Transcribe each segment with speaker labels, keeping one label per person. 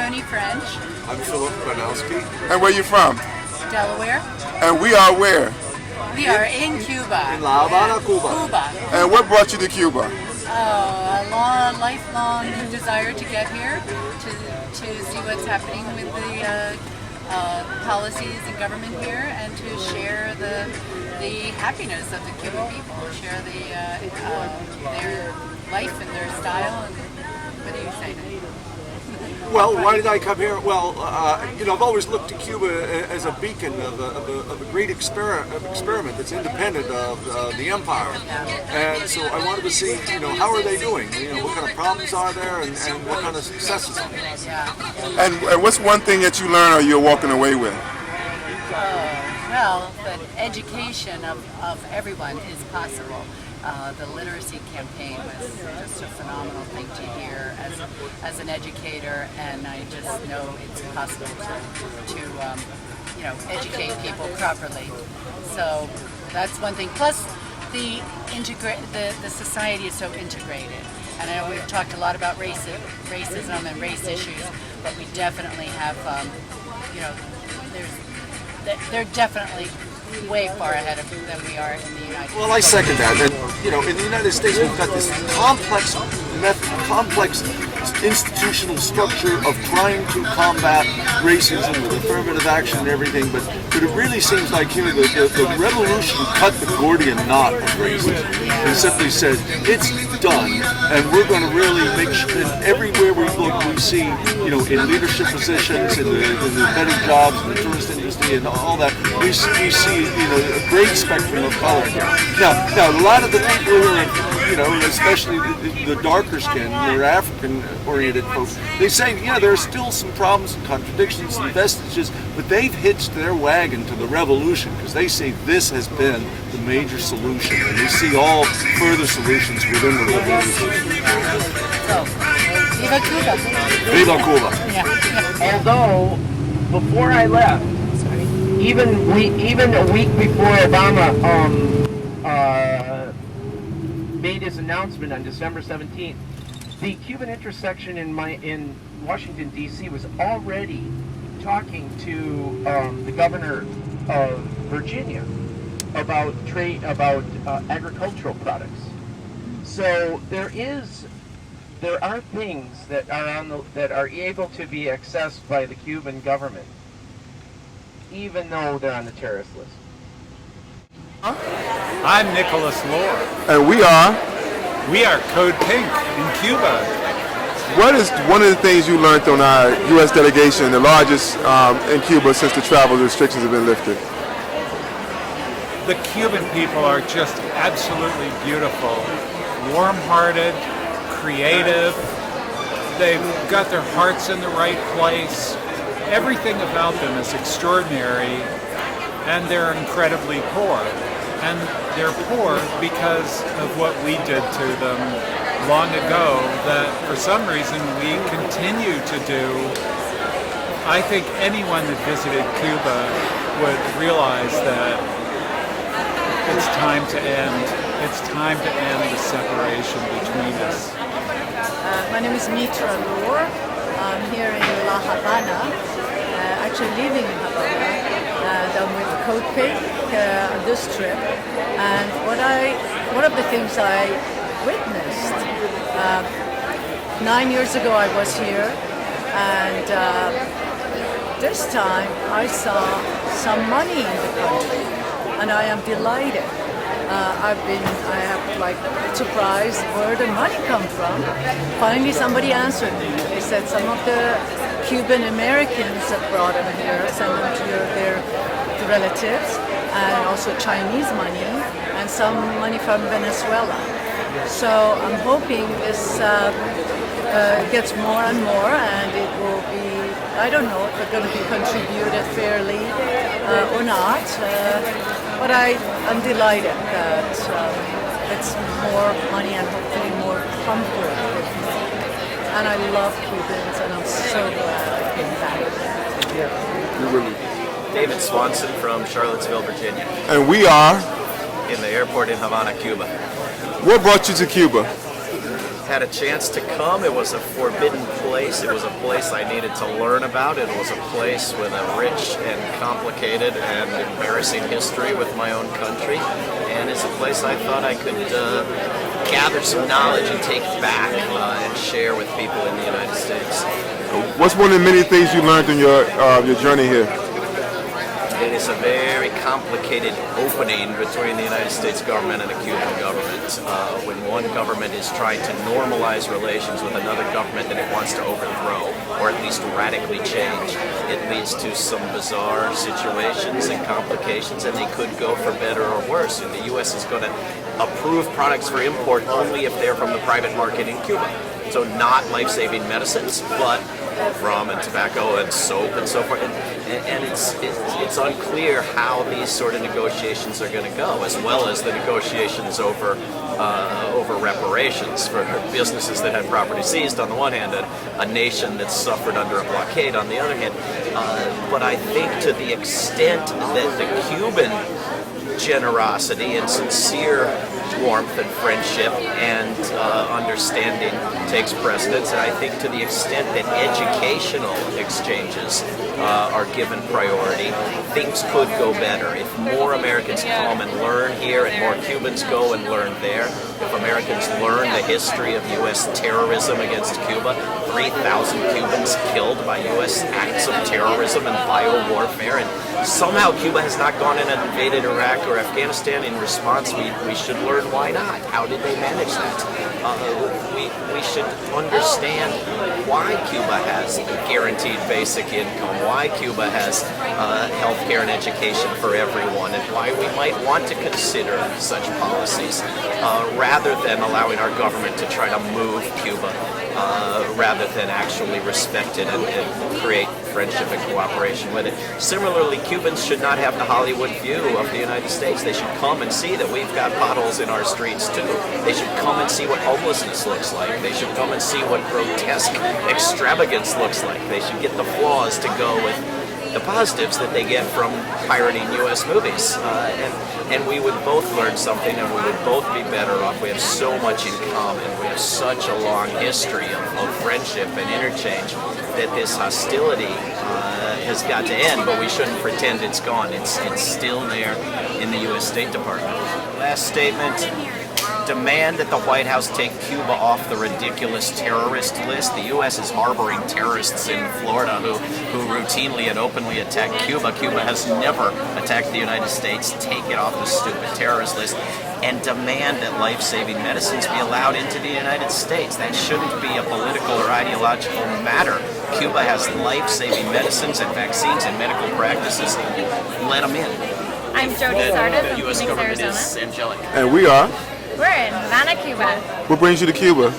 Speaker 1: Joni French.
Speaker 2: I'm Philip Banowski.
Speaker 3: And where you from?
Speaker 1: Delaware.
Speaker 3: And we are where?
Speaker 1: We are in Cuba.
Speaker 2: In La Habana, Cuba.
Speaker 3: And what brought you to Cuba?
Speaker 1: A lifelong desire to get here, to see what's happening with the policies and government here, and to share the happiness of the Cuban people, share their life and their style. And what do you say?
Speaker 2: Well, why did I come here? Well, I've always looked to Cuba as a beacon of a great experiment that's independent of the empire, and so I wanted to see, how are they doing? What kind of problems are there, and what kind of successes are there?
Speaker 3: And what's one thing that you learned or you're walking away with?
Speaker 1: Well, the education of everyone is possible. The literacy campaign was just a phenomenal thing to hear as an educator, and I just know it's possible to educate people properly. So that's one thing. Plus, the society is so integrated, and I know we've talked a lot about racism and race issues, but we definitely have, they're definitely way far ahead of than we are in the United States.
Speaker 2: Well, I second that. And, in the United States, we've got this complex institutional structure of trying to combat racism with affirmative action and everything, but it really seems like here the revolution cut the Gordian knot of racism and simply said, it's done, and we're going to really make sure that everywhere we look, we see, in leadership positions, in the better jobs, in the tourist industry, and all that, we see, a great spectrum of color here. Now, a lot of the people who are, especially the darker skin, they're African-oriented folks, they say, there are still some problems and contradictions and vestiges, but they've hitched their wagon to the revolution because they say this has been the major solution, and they see all further solutions within the revolution.
Speaker 1: So, Viva Cuba!
Speaker 2: Viva Cuba!
Speaker 1: Yeah.
Speaker 4: Although, before I left, even a week before Obama made his announcement on December 17th, the Cuban intersection in Washington D.C. was already talking to the governor of Virginia about agricultural products. So there are things that are able to be accessed by the Cuban government, even though they're on the terrorist list.
Speaker 5: I'm Nicholas Lohr.
Speaker 3: And we are
Speaker 5: CODEPINK in Cuba.
Speaker 3: What is one of the things you learned on our U.S. delegation, the largest in Cuba since the travel restrictions have been lifted?
Speaker 5: The Cuban people are just absolutely beautiful, warm-hearted, creative. They've got their hearts in the right place. Everything about them is extraordinary, and they're incredibly poor. And they're poor because of what we did to them long ago that for some reason we continue to do. I think anyone that visited Cuba would realize that it's time to end. It's time to end the separation between us.
Speaker 6: My name is Mitra Lohr. I'm here in La Habana, actually living in Havana, and I'm with CODEPINK on this trip. And one of the things I witnessed, 9 years ago I was here, and this time I saw some money in the country, and I am delighted. I have surprised where the money come from. Finally somebody answered me. They said some of the Cuban Americans that brought them here, sent them to their relatives, and also Chinese money, and some money from Venezuela. So I'm hoping this gets more and more, and it will be, I don't know if it's going to be contributed fairly or not, but I'm delighted that it's more money and hopefully more comfort. And I love Cubans, and I'm so glad I came back.
Speaker 7: David Swanson from Charlottesville, Virginia.
Speaker 3: And we are
Speaker 7: in the airport in Havana, Cuba.
Speaker 3: What brought you to Cuba?
Speaker 7: had a chance to come. It was a forbidden place. It was a place I needed to learn about. It was a place with a rich and complicated and embarrassing history with my own country. And it's a place I thought I could gather some knowledge and take back and share with people in the United States.
Speaker 3: What's one of the many things you learned in your journey here?
Speaker 7: It is a very complicated opening between the United States government and the Cuban government. When one government is trying to normalize relations with another government that it wants to overthrow, or at least radically change, it leads to some bizarre situations and complications, and they could go for better or worse. And the U.S. is going to approve products for import only if they're from the private market in Cuba. So not life-saving medicines, but rum and tobacco and soap and so forth. And it's unclear how these sort of negotiations are going to go, as well as the negotiations over reparations for businesses that had property seized on the one hand, and a nation that's suffered under a blockade on the other hand. But I think to the extent that the Cuban generosity and sincere warmth and friendship and understanding takes precedence, and I think to the extent that educational exchanges are given priority, things could go better. If more Americans come and learn here and more Cubans go and learn there, if Americans learn the history of U.S. terrorism against Cuba, 3,000 Cubans killed by U.S. acts of terrorism and biowarfare, and somehow Cuba has not gone in and invaded Iraq or Afghanistan in response, we should learn why not. How did they manage that? We should understand why Cuba has guaranteed basic income, why Cuba has health care and education for everyone, and why we might want to consider such policies rather than allowing our government to try to move Cuba, rather than actually respect it and create friendship and cooperation with it. Similarly, Cubans should not have the Hollywood view of the United States. They should come and see that we've got potholes in our streets too. They should come and see what homelessness looks like. They should come and see what grotesque extravagance looks like. They should get the flaws to go with the positives that they get from pirating U.S. movies. And we would both learn something, and we would both be better off. We have so much in common. We have such a long history of friendship and interchange that this hostility has got to end, but we shouldn't pretend it's gone. It's still there in the U.S. State Department. Last statement. Demand that the White House take Cuba off the ridiculous terrorist list. The U.S. is harboring terrorists in Florida who routinely and openly attack Cuba. Cuba has never attacked the United States. Take it off the stupid terrorist list. And demand that life-saving medicines be allowed into the United States. That shouldn't be a political or ideological matter. Cuba has life-saving medicines and vaccines and medical practices. Let them in.
Speaker 8: I'm Jody Sarda from
Speaker 7: The U.S.
Speaker 8: Phoenix,
Speaker 7: government
Speaker 8: Arizona.
Speaker 7: is angelic.
Speaker 3: And we are.
Speaker 8: We're in Havana, Cuba.
Speaker 3: What brings you to Cuba?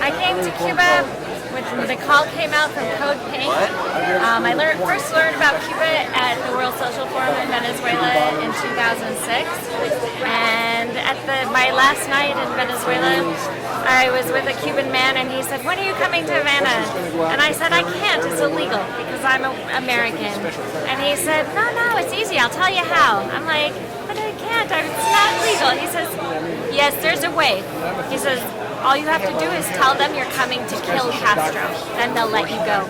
Speaker 8: I came to Cuba when the call came out from CODEPINK. I first learned about Cuba at the World Social Forum in Venezuela in 2006. And at my last night in Venezuela, I was with a Cuban man, and he said, "When are you coming to Havana?" And I said, "I can't. It's illegal because I'm American." And he said, No, it's easy. I'll tell you how." I'm like, "But I can't. It's not legal." He says, "Yes, there's a way." He says, "All you have to do is tell them you're coming to kill Castro, then they'll let you go."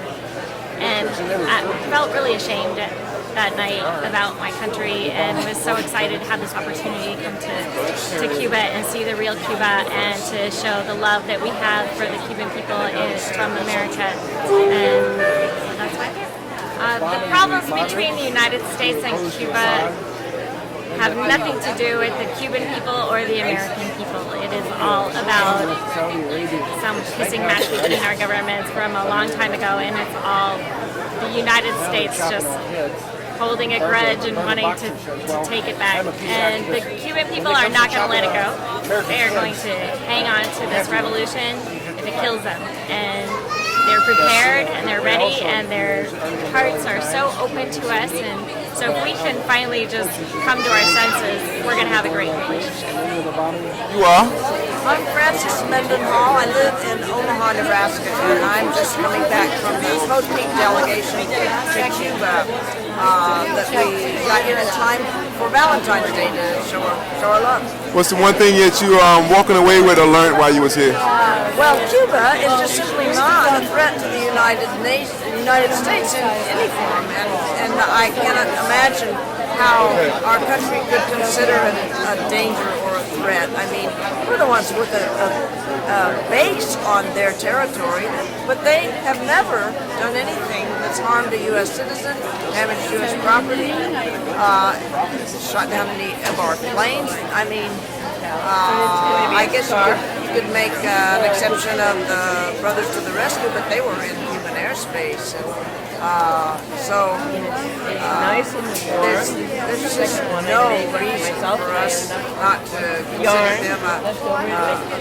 Speaker 8: And I felt really ashamed that night about my country, and was so excited to have this opportunity to come to Cuba and see the real Cuba, and to show the love that we have for the Cuban people is from America. And that's why I'm here. The problems between the United States and Cuba have nothing to do with the Cuban people or the American people. It is all about some kissing match between our governments from a long time ago, and it's all the United States just holding a grudge and wanting to take it back. And the Cuban people are not going to let it go. They are going to hang on to this revolution if it kills them. And they're prepared and they're ready, and their hearts are so open to us. And so if we can finally just come to our senses, we're going to have a great relationship.
Speaker 3: You are?
Speaker 9: I'm Frances Mendenhall. I live in Omaha, Nebraska, and I'm just coming back from the CODEPINK delegation to Cuba that we got here in time for Valentine's Day to show our love.
Speaker 3: What's the one thing that you walking away with or learned while you was here?
Speaker 9: Well, Cuba is just simply not a threat to the United States in any form, and I cannot imagine how our country could consider it a danger or a threat. I mean, we're the ones with a base on their territory, but they have never done anything that's harmed a U.S. citizen, damaged U.S. property, shot down any of our planes. I mean, I guess you could make an exception of the Brothers to the Rescue, but they were in Cuban airspace. There's just no reason for us not to consider them a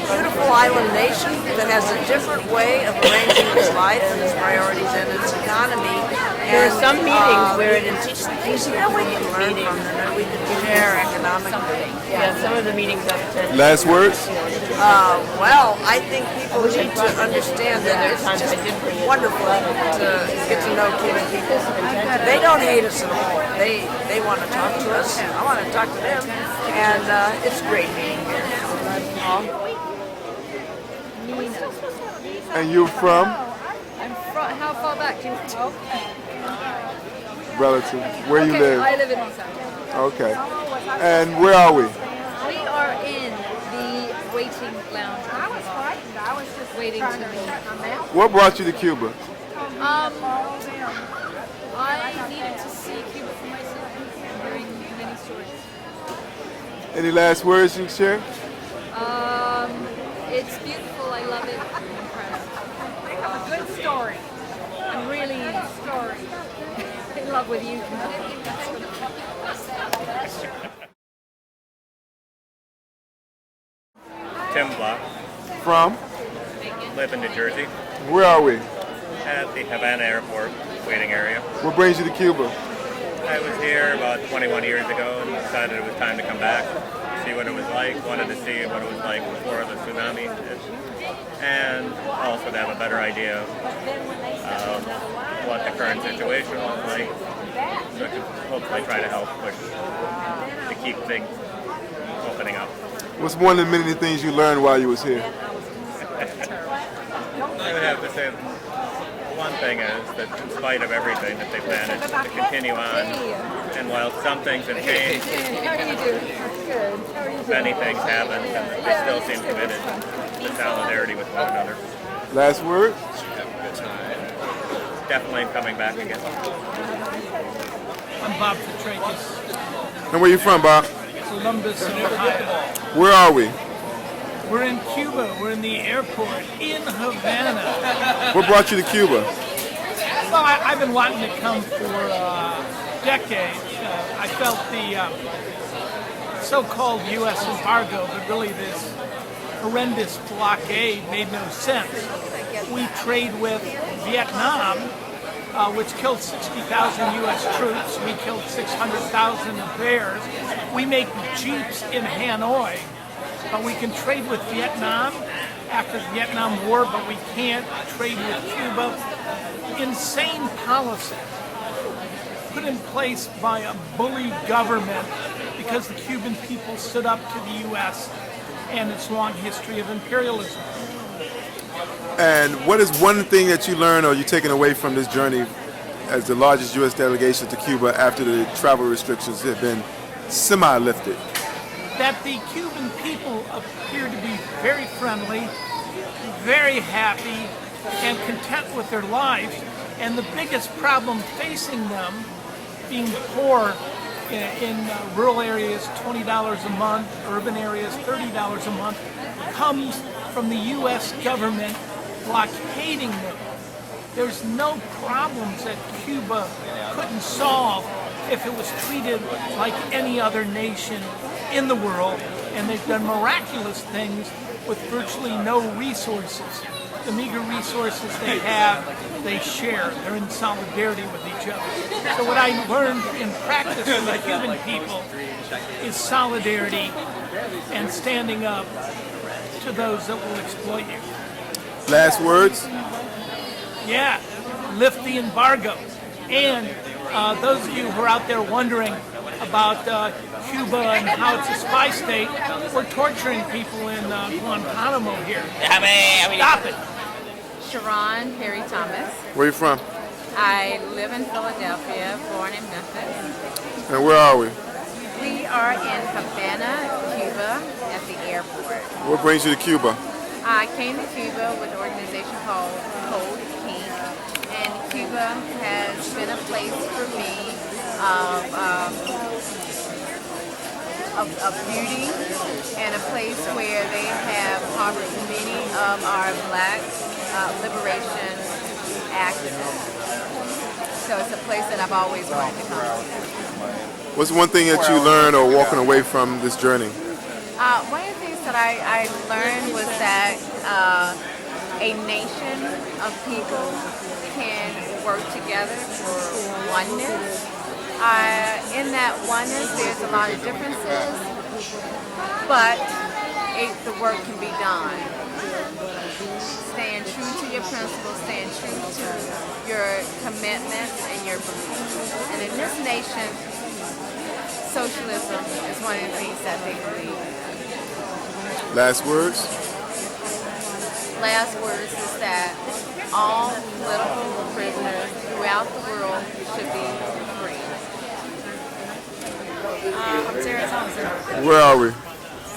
Speaker 9: beautiful island nation that has a different way of arranging its life and its priorities and its economy.
Speaker 10: There are some meetings where it is
Speaker 9: things that we can learn from them and we can share economically.
Speaker 10: Yeah, some of the meetings I've attended.
Speaker 3: Last words?
Speaker 9: Well, I think people need to understand that it's just wonderful to get to know Cuban people. They don't hate us at all. They want to talk to us. I want to talk to them. And it's great being here.
Speaker 3: And you're from?
Speaker 11: I'm from, how far back do you want?
Speaker 3: Relative. Where you live?
Speaker 11: I live in Los Angeles.
Speaker 3: Okay. And where are we?
Speaker 11: We are in the waiting lounge. I was just waiting to leave.
Speaker 3: What brought you to Cuba?
Speaker 11: I needed to see Cuba for myself. I'm hearing many stories.
Speaker 3: Any last words you can share?
Speaker 11: It's beautiful. I love it. I'm proud. A good story. I'm really in love with you.
Speaker 12: Tim Block.
Speaker 3: From?
Speaker 12: Live in New Jersey.
Speaker 3: Where are we?
Speaker 12: At the Havana Airport waiting area.
Speaker 3: What brings you to Cuba?
Speaker 12: I was here about 21 years ago and decided it was time to come back, see what it was like, wanted to see what it was like before the tsunami, and also to have a better idea of what the current situation was like, so I could hopefully try to help push to keep things opening up.
Speaker 3: What's one of the many things you learned while you was here?
Speaker 12: I would have to say one thing is that in spite of everything that they've managed to continue on, and while some things have changed, many things haven't, and they still seem committed to solidarity with one another.
Speaker 3: Last word?
Speaker 12: Definitely coming back again.
Speaker 13: I'm Bob Petrakis.
Speaker 3: And where you from, Bob?
Speaker 13: Columbus, Ohio.
Speaker 3: Where are we?
Speaker 13: We're in Cuba. We're in the airport in Havana.
Speaker 3: What brought you to Cuba?
Speaker 13: Well, I've been wanting to come for decades. I felt the so-called US embargo, but really this horrendous blockade made no sense. We trade with Vietnam, which killed 60,000 U.S. troops. We killed 600,000 of theirs. We make jeeps in Hanoi. We can trade with Vietnam after the Vietnam War, but we can't trade with Cuba. Insane policy put in place by a bully government because the Cuban people stood up to the U.S. and its long history of imperialism.
Speaker 3: And what is one thing that you learned or you taken away from this journey as the largest U.S. delegation to Cuba after the travel restrictions have been semi-lifted?
Speaker 13: That the Cuban people appear to be very friendly, very happy, and content with their lives. And the biggest problem facing them, being poor in rural areas, $20 a month, urban areas, $30 a month, comes from the U.S. government blockading them. There's no problems that Cuba couldn't solve if it was treated like any other nation in the world, and they've done miraculous things with virtually no resources. The meager resources they have, they share. They're in solidarity with each other. So what I learned in practice from the Cuban people is solidarity and standing up to those that will exploit you.
Speaker 3: Last words?
Speaker 13: Yeah, lift the embargo. And those of you who are out there wondering about Cuba and how it's a spy state, we're torturing people in Guantanamo here. Stop it.
Speaker 14: Sharon Perry Thomas.
Speaker 3: Where you from?
Speaker 14: I live in Philadelphia, born in Memphis.
Speaker 3: And where are we?
Speaker 14: We are in Havana, Cuba, at the airport.
Speaker 3: What brings you to Cuba?
Speaker 14: I came to Cuba with an organization called CODEPINK, and Cuba has been a place for me of beauty and a place where they have harbored many of our Black liberation activists. So it's a place that I've always wanted to come.
Speaker 3: What's one thing that you learned or walking away from this journey?
Speaker 14: One of the things that I learned was that a nation of people can work together for oneness. In that oneness, there's a lot of differences, but the work can be done. Staying true to your principles, staying true to your commitments and your beliefs. And in this nation, socialism is one of the things that they believe in.
Speaker 3: Last words?
Speaker 14: Last words is that all political prisoners throughout the world should be free.
Speaker 15: I'm Sarah Thompson.
Speaker 3: Where are we?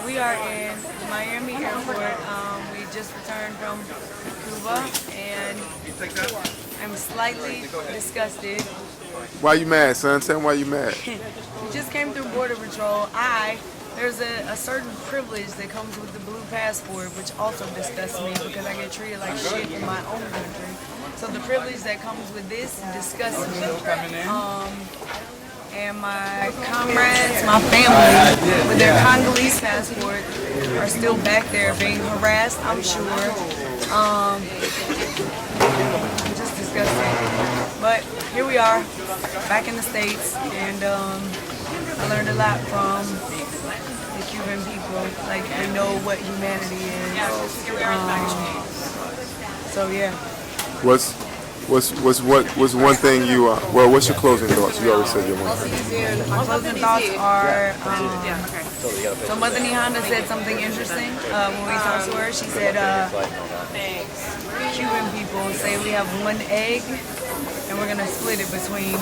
Speaker 15: We are in Miami Airport. We just returned from Cuba, and I'm slightly disgusted.
Speaker 3: Why you mad, son? Tell me why you mad.
Speaker 15: We just came through Border Patrol. There's a certain privilege that comes with the blue passport, which also disgusts me because I get treated like shit in my own country. So the privilege that comes with this disgusts me. And my comrades, my family, with their Congolese passport, are still back there being harassed, I'm sure. Just disgusting. But here we are, back in the States, and I learned a lot from the Cuban people. Like, they know what humanity is. So yeah.
Speaker 3: What's one thing you what's your closing thoughts? You always said your one.
Speaker 15: My closing thoughts are so Mother Nihanda said something interesting when we talked to her. She said Cuban people say we have one egg and we're gonna split it between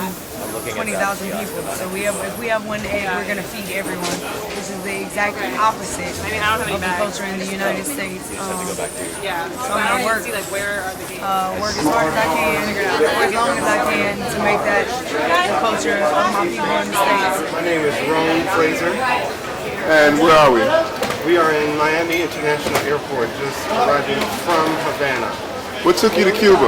Speaker 15: 20,000 people. So if we have one egg, we're gonna feed everyone, which is the exact opposite of the culture in the United States. So I'm gonna work as hard as I can, for as long as I can to make that the culture of my people in the States.
Speaker 16: My name is Ron Fraser.
Speaker 3: And where are we?
Speaker 16: We are in Miami International Airport, just arriving from Havana.
Speaker 3: What took you to Cuba?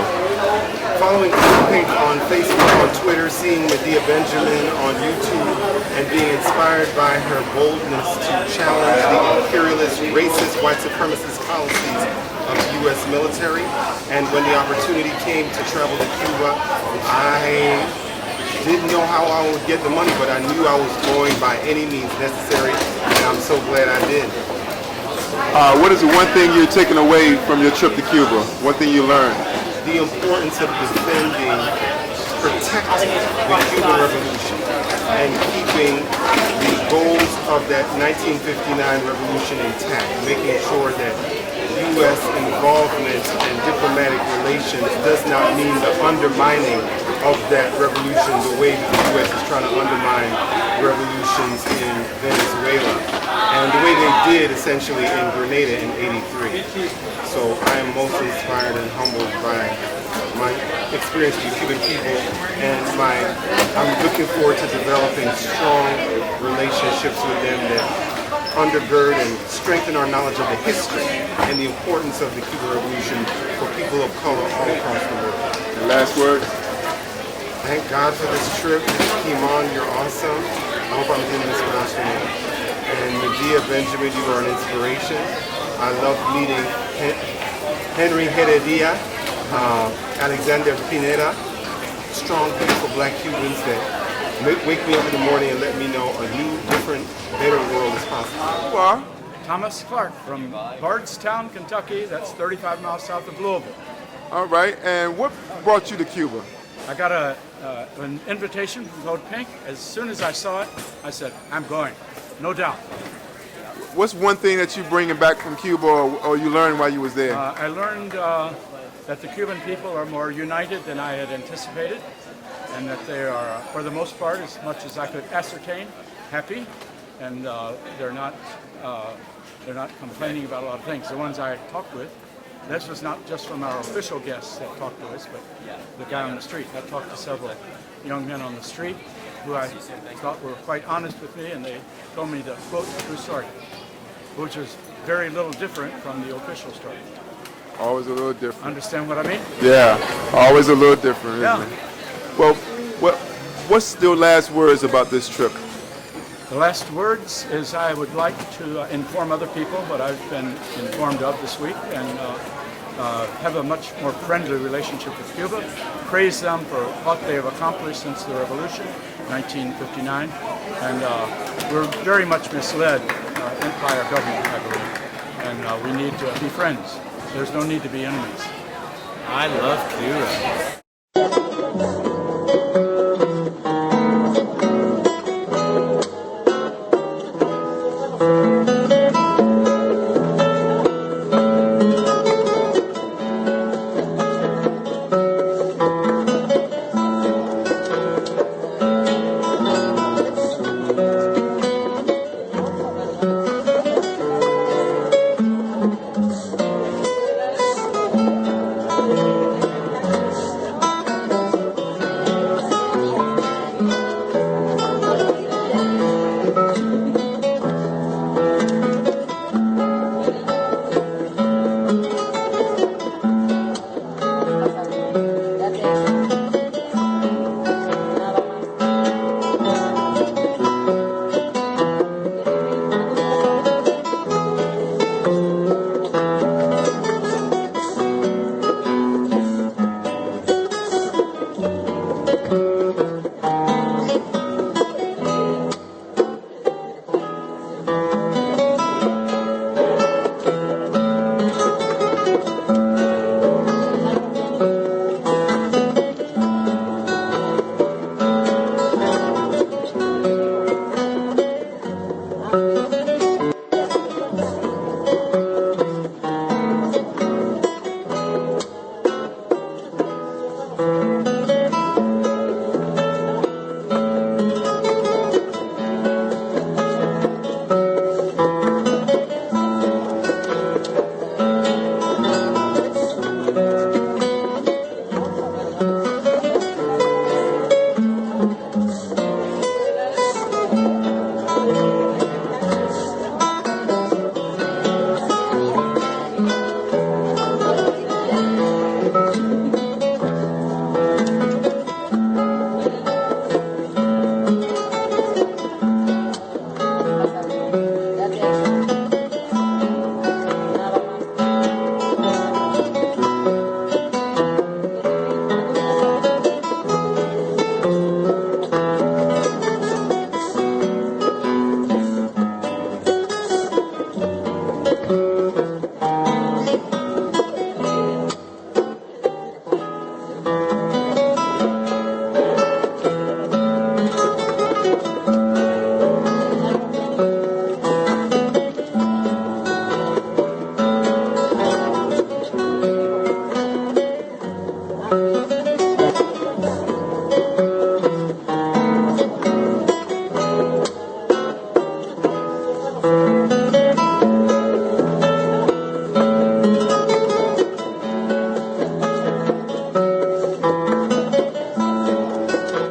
Speaker 16: Following CODEPINK on Facebook, on Twitter, seeing Medea Benjamin on YouTube, and being inspired by her boldness to challenge the imperialist, racist, white supremacist policies of the U.S. military. And when the opportunity came to travel to Cuba, I didn't know how I would get the money, but I knew I was going by any means necessary, and I'm so glad I did.
Speaker 3: What is the one thing you're taking away from your trip to Cuba? One thing you learned?
Speaker 16: The importance of defending, protecting the Cuban Revolution, and keeping the goals of that 1959 revolution intact, making sure that U.S. involvement in diplomatic relations does not mean the undermining of that revolution the way that the U.S. is trying to undermine revolutions in Venezuela, and the way they did essentially in Grenada in '83. So I am most inspired and humbled by my experience with the Cuban people, and I'm looking forward to developing strong relationships with them that undergird and strengthen our knowledge of the history and the importance of the Cuban Revolution for people of color all across the world.
Speaker 3: The last word?
Speaker 16: Thank God for this trip. Kimon, you're awesome. I hope I'm getting this pronounced your name. And Medea Benjamin, you are an inspiration. I love meeting Henry Heredia, Alexander Pineda, strong, beautiful black Cubans that wake me up in the morning and let me know a new, different, better world is possible.
Speaker 17: You are? Thomas Clark from Bardstown, Kentucky. That's 35 miles south of Louisville.
Speaker 3: All right, and what brought you to Cuba?
Speaker 17: I got an invitation from CODEPINK. As soon as I saw it, I said, I'm going, no doubt.
Speaker 3: What's one thing that you bringing back from Cuba or you learned while you was there?
Speaker 17: I learned that the Cuban people are more united than I had anticipated, and that they are, for the most part, as much as I could ascertain, happy, and they're not complaining about a lot of things. The ones I talked with, this was not just from our official guests that talked to us, but the guy on the street. I talked to several young men on the street who I thought were quite honest with me, and they told me the quote true story, which is very little different from the official story.
Speaker 3: Always a little different.
Speaker 17: Understand what I mean?
Speaker 3: Yeah, always a little different, isn't it? Well, what's your last words about this trip?
Speaker 17: The last words is I would like to inform other people what I've been informed of this week, and have a much more friendly relationship with Cuba, praise them for what they have accomplished since the revolution, 1959, and we're very much misled by our government, I believe, and we need to be friends. There's no need to be enemies.
Speaker 18: I love Cuba.
Speaker 19: Thank you.